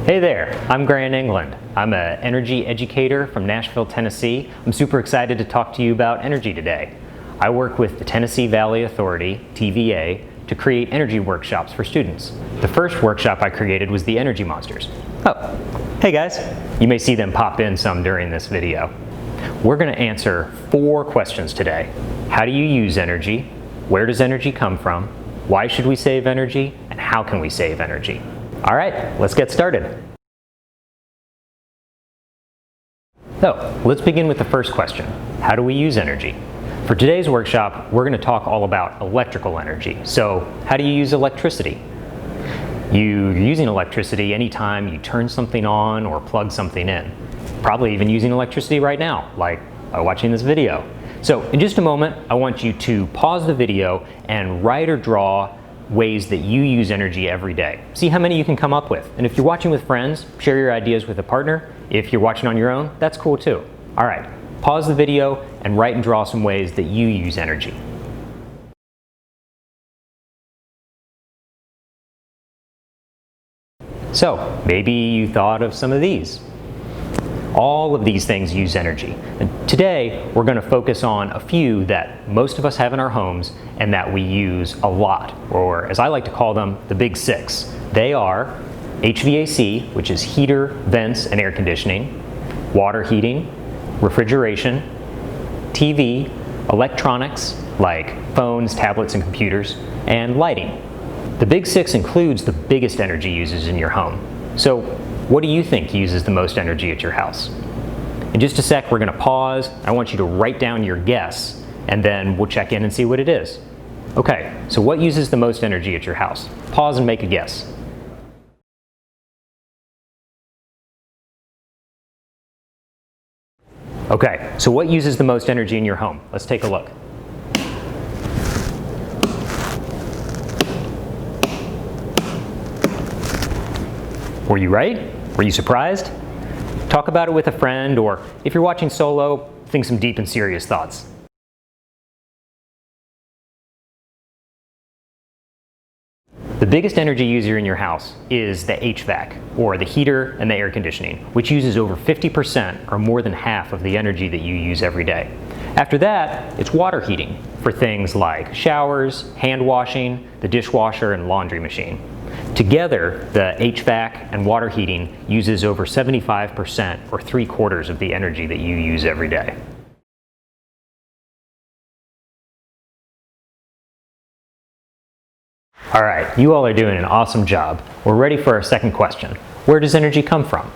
Hey there, I'm Grant England. I'm an energy educator from Nashville, Tennessee. I'm super excited to talk to you about energy today. I work with the Tennessee Valley Authority, TVA, to create energy workshops for students. The first workshop I created was the Energy Monsters. Oh, hey guys. You may see them pop in some during this video. We're going to answer 4 questions today. How do you use energy? Where does energy come from? Why should we save energy? And how can we save energy? All right, let's get started. So, let's begin with the first question. How do we use energy? For today's workshop, we're going to talk all about electrical energy. So, how do you use electricity? You're using electricity anytime you turn something on or plug something in. Probably even using electricity right now, like by watching this video. So, in just a moment, I want you to pause the video and write or draw ways that you use energy every day. See how many you can come up with. And if you're watching with friends, share your ideas with a partner. If you're watching on your own, that's cool too. All right, pause the video and write and draw some ways that you use energy. So, maybe you thought of some of these. All of these things use energy. And today, we're going to focus on a few that most of us have in our homes and that we use a lot, or as I like to call them, the big 6. They are HVAC, which is heater, vents, and air conditioning, water heating, refrigeration, TV, electronics like phones, tablets, and computers, and lighting. The big 6 includes the biggest energy users in your home. So, what do you think uses the most energy at your house? In just a sec, we're going to pause. I want you to write down your guess, and then we'll check in and see what it is. Okay, so what uses the most energy at your house? Pause and make a guess. Okay, so what uses the most energy in your home? Let's take a look. Were you right? Were you surprised? Talk about it with a friend, or if you're watching solo, think some deep and serious thoughts. The biggest energy user in your house is the HVAC, or the heater and the air conditioning, which uses over 50% or more than half of the energy that you use every day. After that, it's water heating for things like showers, hand washing, the dishwasher, and laundry machine. Together, the HVAC and water heating uses over 75% or 3/4 of the energy that you use every day. All right, you all are doing an awesome job. We're ready for our second question. Where does energy come from?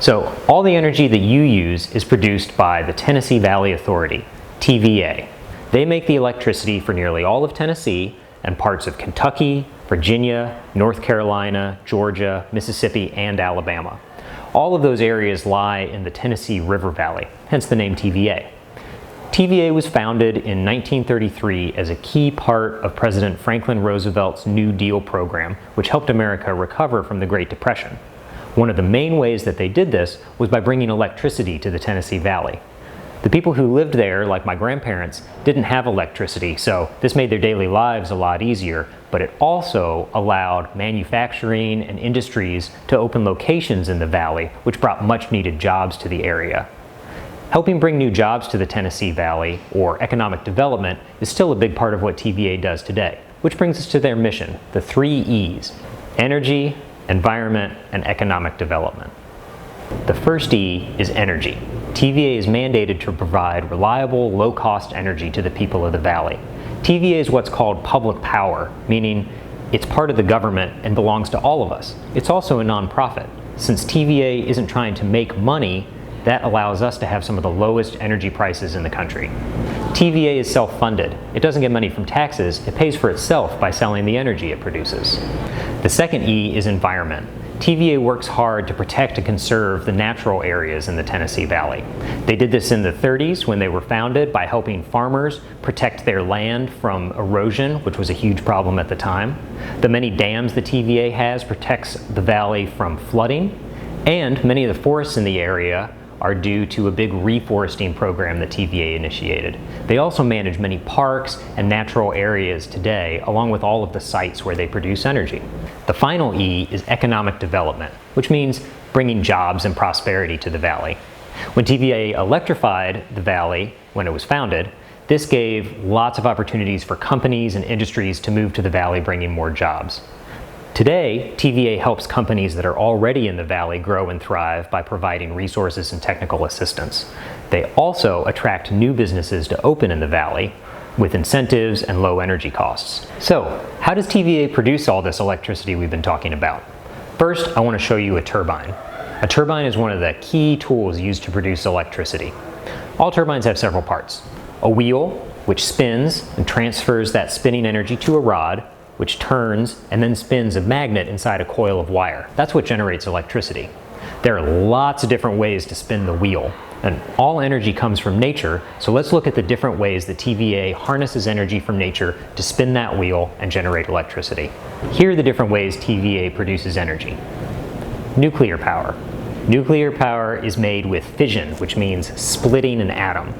So, all the energy that you use is produced by the Tennessee Valley Authority, TVA. They make the electricity for nearly all of Tennessee and parts of Kentucky, Virginia, North Carolina, Georgia, Mississippi, and Alabama. All of those areas lie in the Tennessee River Valley, hence the name TVA. TVA was founded in 1933 as a key part of President Franklin Roosevelt's New Deal program, which helped America recover from the Great Depression. One of the main ways that they did this was by bringing electricity to the Tennessee Valley. The people who lived there, like my grandparents, didn't have electricity, so this made their daily lives a lot easier, but it also allowed manufacturing and industries to open locations in the valley, which brought much needed jobs to the area. Helping bring new jobs to the Tennessee Valley, or economic development, is still a big part of what TVA does today, which brings us to their mission, the 3 E's: energy, environment, and economic development. The first E is energy. TVA is mandated to provide reliable, low-cost energy to the people of the valley. TVA is what's called public power, meaning it's part of the government and belongs to all of us. It's also a nonprofit. Since TVA isn't trying to make money, that allows us to have some of the lowest energy prices in the country. TVA is self-funded. It doesn't get money from taxes, it pays for itself by selling the energy it produces. The second E is environment. TVA works hard to protect and conserve the natural areas in the Tennessee Valley. They did this in the 30s when they were founded by helping farmers protect their land from erosion, which was a huge problem at the time. The many dams the TVA has protects the valley from flooding, and many of the forests in the area are due to a big reforesting program that TVA initiated. They also manage many parks and natural areas today, along with all of the sites where they produce energy. The final E is economic development, which means bringing jobs and prosperity to the valley. When TVA electrified the valley, when it was founded, this gave lots of opportunities for companies and industries to move to the valley, bringing more jobs. Today, TVA helps companies that are already in the valley grow and thrive by providing resources and technical assistance. They also attract new businesses to open in the valley with incentives and low energy costs. So, how does TVA produce all this electricity we've been talking about? First, I want to show you a turbine. A turbine is one of the key tools used to produce electricity. All turbines have several parts. A wheel, which spins and transfers that spinning energy to a rod, which turns and then spins a magnet inside a coil of wire. That's what generates electricity. There are lots of different ways to spin the wheel, and all energy comes from nature, so let's look at the different ways that TVA harnesses energy from nature to spin that wheel and generate electricity. Here are the different ways TVA produces energy. Nuclear power. Nuclear power is made with fission, which means splitting an atom.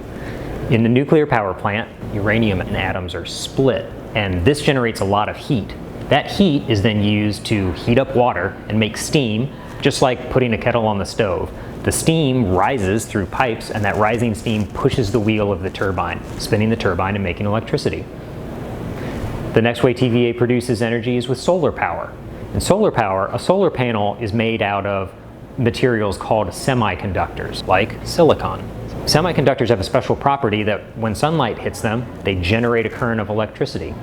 In the nuclear power plant, uranium and atoms are split, and this generates a lot of heat. That heat is then used to heat up water and make steam, just like putting a kettle on the stove. The steam rises through pipes, and that rising steam pushes the wheel of the turbine, spinning the turbine and making electricity. The next way TVA produces energy is with solar power. In solar power, a solar panel is made out of materials called semiconductors, like silicon. Semiconductors have a special property that when sunlight hits them, they generate a current of electricity.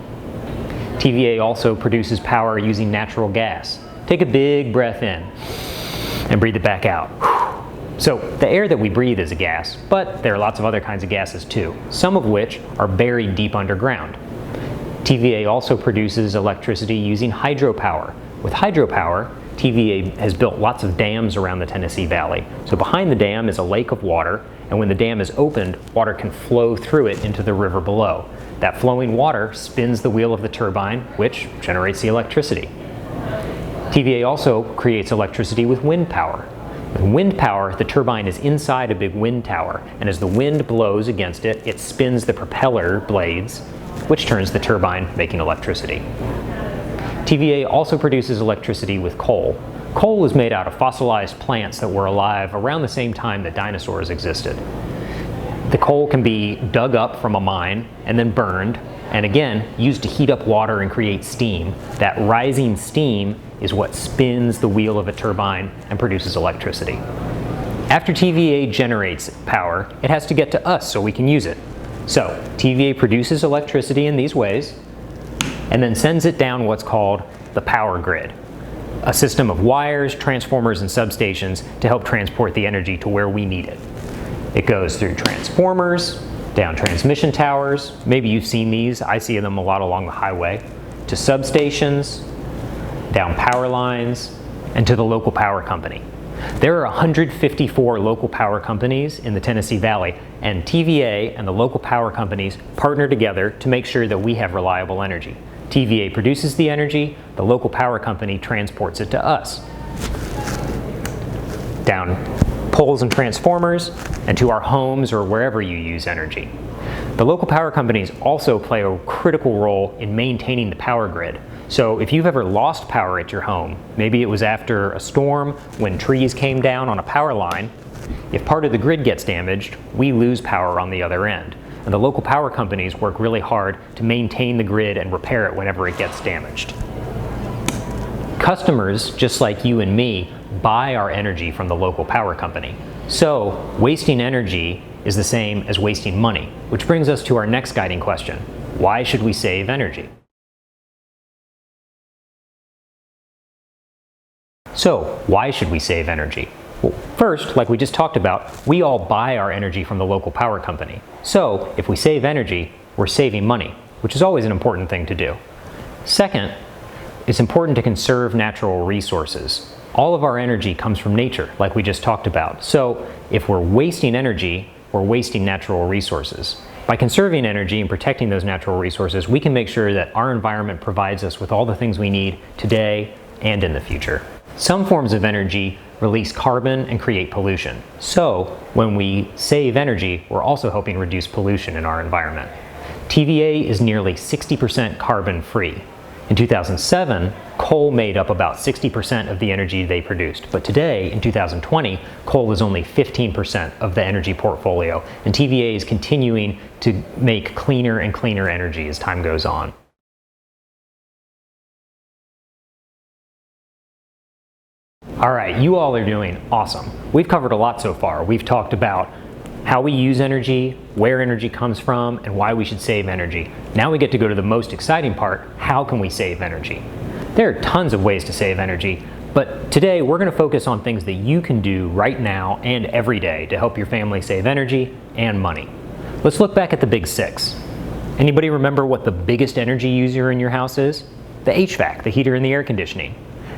TVA also produces power using natural gas. Take a big breath in and breathe it back out. So the air that we breathe is a gas, but there are lots of other kinds of gases too, some of which are buried deep underground. TVA also produces electricity using hydropower. With hydropower, TVA has built lots of dams around the Tennessee Valley. So behind the dam is a lake of water, and when the dam is opened, water can flow through it into the river below. That flowing water spins the wheel of the turbine, which generates the electricity. TVA also creates electricity with wind power. With wind power, the turbine is inside a big wind tower, and as the wind blows against it, it spins the propeller blades, which turns the turbine, making electricity. TVA also produces electricity with coal. Coal is made out of fossilized plants that were alive around the same time that dinosaurs existed. The coal can be dug up from a mine and then burned, and again, used to heat up water and create steam. That rising steam is what spins the wheel of a turbine and produces electricity. After TVA generates power, it has to get to us so we can use it. So, TVA produces electricity in these ways, and then sends it down what's called the power grid, a system of wires, transformers, and substations to help transport the energy to where we need it. It goes through transformers, down transmission towers, maybe you've seen these, I see them a lot along the highway, to substations, down power lines, and to the local power company. There are 154 local power companies in the Tennessee Valley, and TVA and the local power companies partner together to make sure that we have reliable energy. TVA produces the energy, the local power company transports it to us. Down poles and transformers, and to our homes or wherever you use energy. The local power companies also play a critical role in maintaining the power grid. So if you've ever lost power at your home, maybe it was after a storm when trees came down on a power line, if part of the grid gets damaged, we lose power on the other end. And the local power companies work really hard to maintain the grid and repair it whenever it gets damaged. Customers, just like you and me, buy our energy from the local power company. So wasting energy is the same as wasting money, which brings us to our next guiding question. Why should we save energy? So, why should we save energy? Well, first, like we just talked about, we all buy our energy from the local power company. So, if we save energy, we're saving money, which is always an important thing to do. Second, it's important to conserve natural resources. All of our energy comes from nature, like we just talked about. So, if we're wasting energy, we're wasting natural resources. By conserving energy and protecting those natural resources, we can make sure that our environment provides us with all the things we need today and in the future. Some forms of energy release carbon and create pollution. So when we save energy, we're also helping reduce pollution in our environment. TVA is nearly 60% carbon free. In 2007, coal made up about 60% of the energy they produced. But today, in 2020, coal is only 15% of the energy portfolio, and TVA is continuing to make cleaner and cleaner energy as time goes on. All right, you all are doing awesome. We've covered a lot so far. We've talked about how we use energy, where energy comes from, and why we should save energy. Now we get to go to the most exciting part: how can we save energy? There are tons of ways to save energy, but today we're going to focus on things that you can do right now and every day to help your family save energy and money. Let's look back at the big six. Anybody remember what the biggest energy user in your house is? The HVAC, the heater and the air conditioning.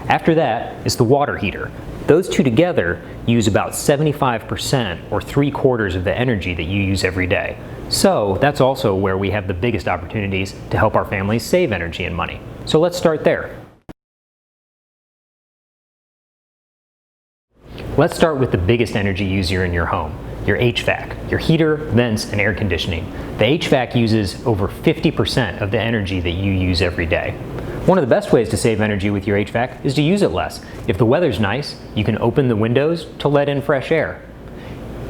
After that is the water heater. Those two together use about 75% or 3/4 of the energy that you use every day. So that's also where we have the biggest opportunities to help our families save energy and money. So let's start there. Let's start with the biggest energy user in your home, your HVAC, your heater, vents, and air conditioning. The HVAC uses over 50% of the energy that you use every day. One of the best ways to save energy with your HVAC is to use it less. If the weather's nice, you can open the windows to let in fresh air.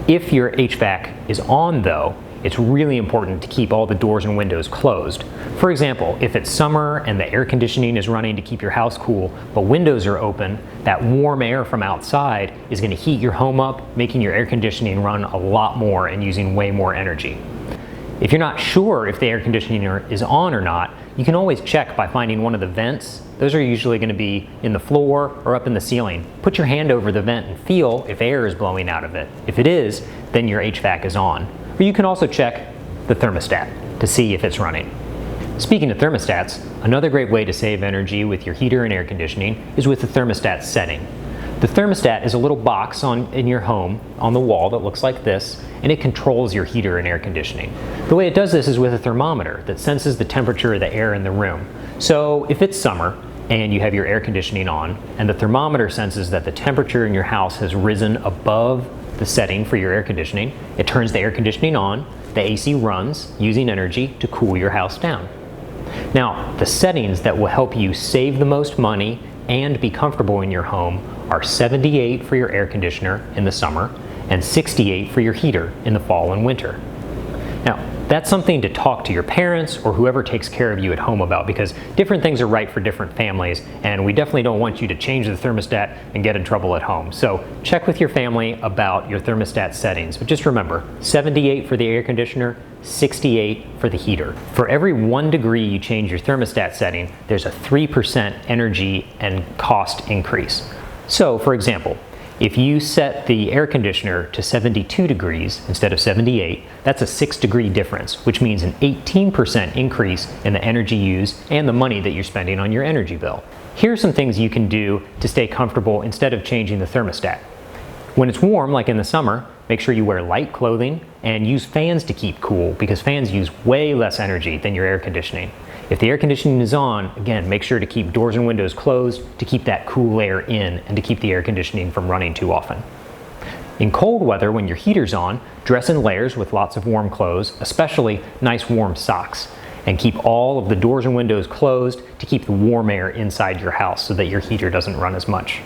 If your HVAC is on though, it's really important to keep all the doors and windows closed. For example, if it's summer and the air conditioning is running to keep your house cool, but windows are open, that warm air from outside is going to heat your home up, making your air conditioning run a lot more and using way more energy. If you're not sure if the air conditioning is on or not, you can always check by finding one of the vents. Those are usually going to be in the floor or up in the ceiling. Put your hand over the vent and feel if air is blowing out of it. If it is, then your HVAC is on. Or you can also check the thermostat to see if it's running. Speaking of thermostats, another great way to save energy with your heater and air conditioning is with the thermostat setting. The thermostat is a little box in your home on the wall that looks like this, and it controls your heater and air conditioning. The way it does this is with a thermometer that senses the temperature of the air in the room. So if it's summer and you have your air conditioning on, and the thermometer senses that the temperature in your house has risen above the setting for your air conditioning, it turns the air conditioning on, the AC runs using energy to cool your house down. Now, the settings that will help you save the most money and be comfortable in your home are 78 for your air conditioner in the summer and 68 for your heater in the fall and winter. Now, that's something to talk to your parents or whoever takes care of you at home about, because different things are right for different families, and we definitely don't want you to change the thermostat and get in trouble at home. So check with your family about your thermostat settings. But just remember, 78 for the air conditioner, 68 for the heater. For every 1 degree you change your thermostat setting, there's a 3% energy and cost increase. So for example, if you set the air conditioner to 72 degrees instead of 78, that's a 6-degree difference, which means an 18% increase in the energy used and the money that you're spending on your energy bill. Here are some things you can do to stay comfortable instead of changing the thermostat. When it's warm, like in the summer, make sure you wear light clothing and use fans to keep cool, because fans use way less energy than your air conditioning. If the air conditioning is on, again, make sure to keep doors and windows closed to keep that cool air in and to keep the air conditioning from running too often. In cold weather, when your heater's on, dress in layers with lots of warm clothes, especially nice warm socks, and keep all of the doors and windows closed to keep the warm air inside your house so that your heater doesn't run as much.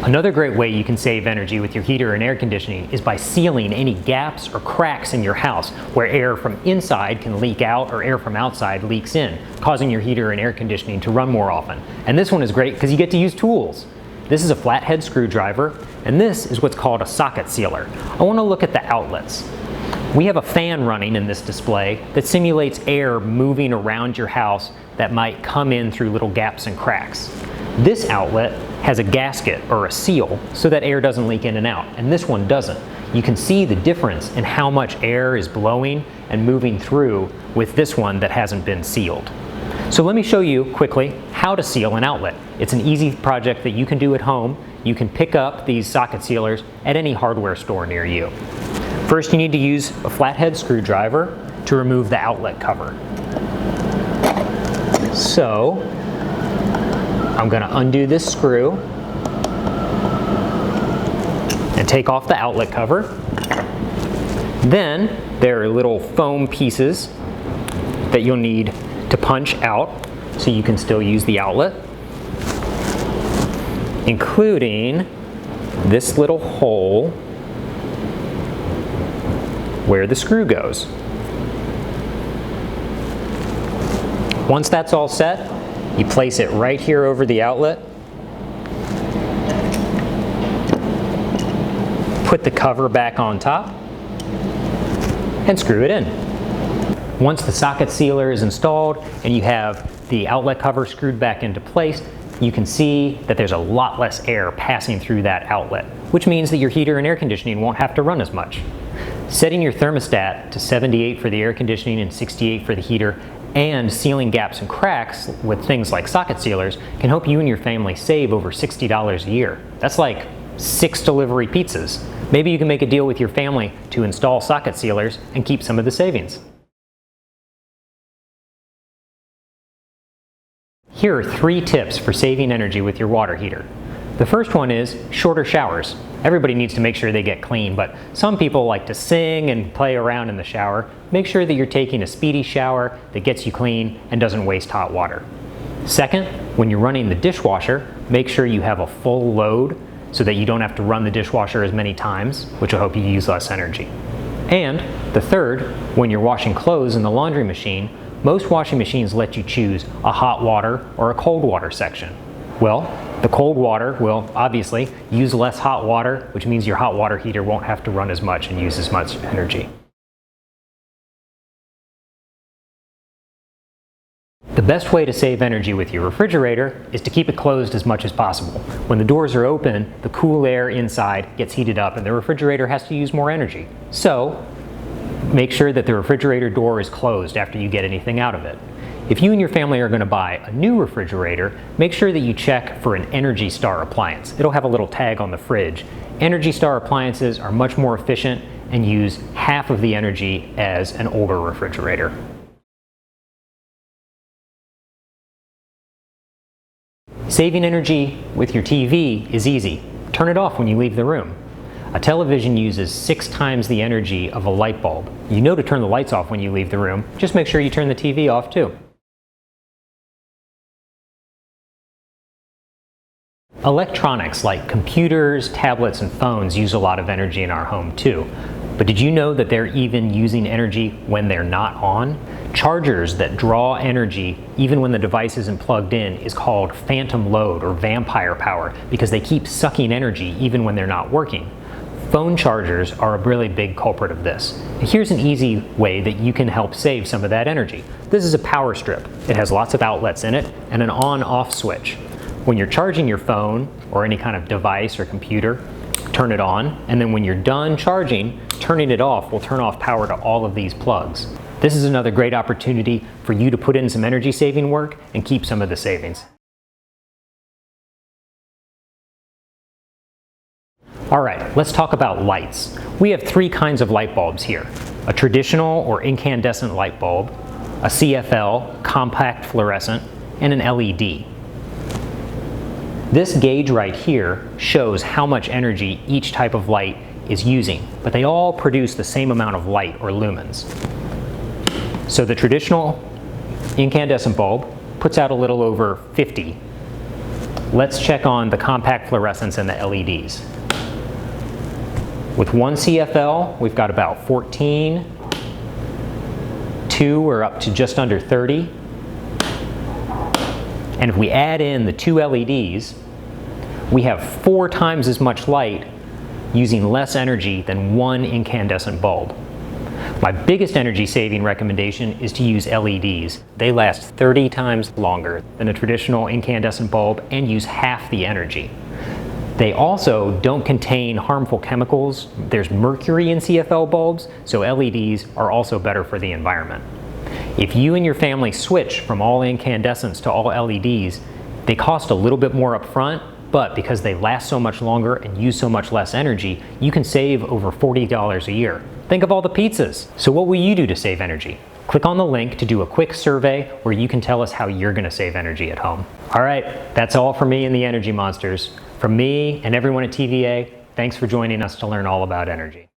Another great way you can save energy with your heater and air conditioning is by sealing any gaps or cracks in your house where air from inside can leak out or air from outside leaks in, causing your heater and air conditioning to run more often. And this one is great because you get to use tools. This is a flathead screwdriver, and this is what's called a socket sealer. I want to look at the outlets. We have a fan running in this display that simulates air moving around your house that might come in through little gaps and cracks. This outlet has a gasket or a seal so that air doesn't leak in and out, and this one doesn't. You can see the difference in how much air is blowing and moving through with this one that hasn't been sealed. So let me show you quickly how to seal an outlet. It's an easy project that you can do at home. You can pick up these socket sealers at any hardware store near you. First, you need to use a flathead screwdriver to remove the outlet cover. So I'm going to undo this screw, and take off the outlet cover. Then there are little foam pieces that you'll need to punch out so you can still use the outlet, including this little hole where the screw goes. Once that's all set, you place it right here over the outlet, put the cover back on top, and screw it in. Once the socket sealer is installed and you have the outlet cover screwed back into place, you can see that there's a lot less air passing through that outlet, which means that your heater and air conditioning won't have to run as much. Setting your thermostat to 78 for the air conditioning and 68 for the heater, and sealing gaps and cracks with things like socket sealers can help you and your family save over $60 a year. That's like 6 delivery pizzas. Maybe you can make a deal with your family to install socket sealers and keep some of the savings. Here are 3 tips for saving energy with your water heater. The first one is shorter showers. Everybody needs to make sure they get clean, but some people like to sing and play around in the shower. Make sure that you're taking a speedy shower that gets you clean and doesn't waste hot water. Second, when you're running the dishwasher, make sure you have a full load so that you don't have to run the dishwasher as many times, which will help you use less energy. And the third, when you're washing clothes in the laundry machine, most washing machines let you choose a hot water or a cold water section. Well, the cold water will obviously use less hot water, which means your hot water heater won't have to run as much and use as much energy. The best way to save energy with your refrigerator is to keep it closed as much as possible. When the doors are open, the cool air inside gets heated up and the refrigerator has to use more energy. So, make sure that the refrigerator door is closed after you get anything out of it. If you and your family are going to buy a new refrigerator, make sure that you check for an Energy Star appliance. It'll have a little tag on the fridge. Energy Star appliances are much more efficient and use half of the energy as an older refrigerator. Saving energy with your TV is easy. Turn it off when you leave the room. A television uses 6 times the energy of a light bulb. You know to turn the lights off when you leave the room. Just make sure you turn the TV off too. Electronics like computers, tablets, and phones use a lot of energy in our home too. But did you know that they're even using energy when they're not on? Chargers that draw energy even when the device isn't plugged in is called phantom load or vampire power because they keep sucking energy even when they're not working. Phone chargers are a really big culprit of this. And here's an easy way that you can help save some of that energy. This is a power strip. It has lots of outlets in it and an on-off switch. When you're charging your phone or any kind of device or computer, turn it on, and then when you're done charging, turning it off will turn off power to all of these plugs. This is another great opportunity for you to put in some energy saving work and keep some of the savings. All right, let's talk about lights. We have 3 kinds of light bulbs here: a traditional or incandescent light bulb, a CFL, compact fluorescent, and an LED. This gauge right here shows how much energy each type of light is using, but they all produce the same amount of light or lumens. So the traditional incandescent bulb puts out a little over 50. Let's check on the compact fluorescents and the LEDs. With one CFL, we've got about 14. 2 are up to just under 30. And if we add in the 2 LEDs, we have 4 times as much light using less energy than one incandescent bulb. My biggest energy saving recommendation is to use LEDs. They last 30 times longer than a traditional incandescent bulb and use half the energy. They also don't contain harmful chemicals. There's mercury in CFL bulbs, so LEDs are also better for the environment. If you and your family switch from all incandescents to all LEDs, they cost a little bit more up front, but because they last so much longer and use so much less energy, you can save over $40 a year. Think of all the pizzas. So what will you do to save energy? Click on the link to do a quick survey where you can tell us how you're going to save energy at home. All right, that's all for me and the Energy Monsters. From me and everyone at TVA, Thanks for joining us to learn all about energy.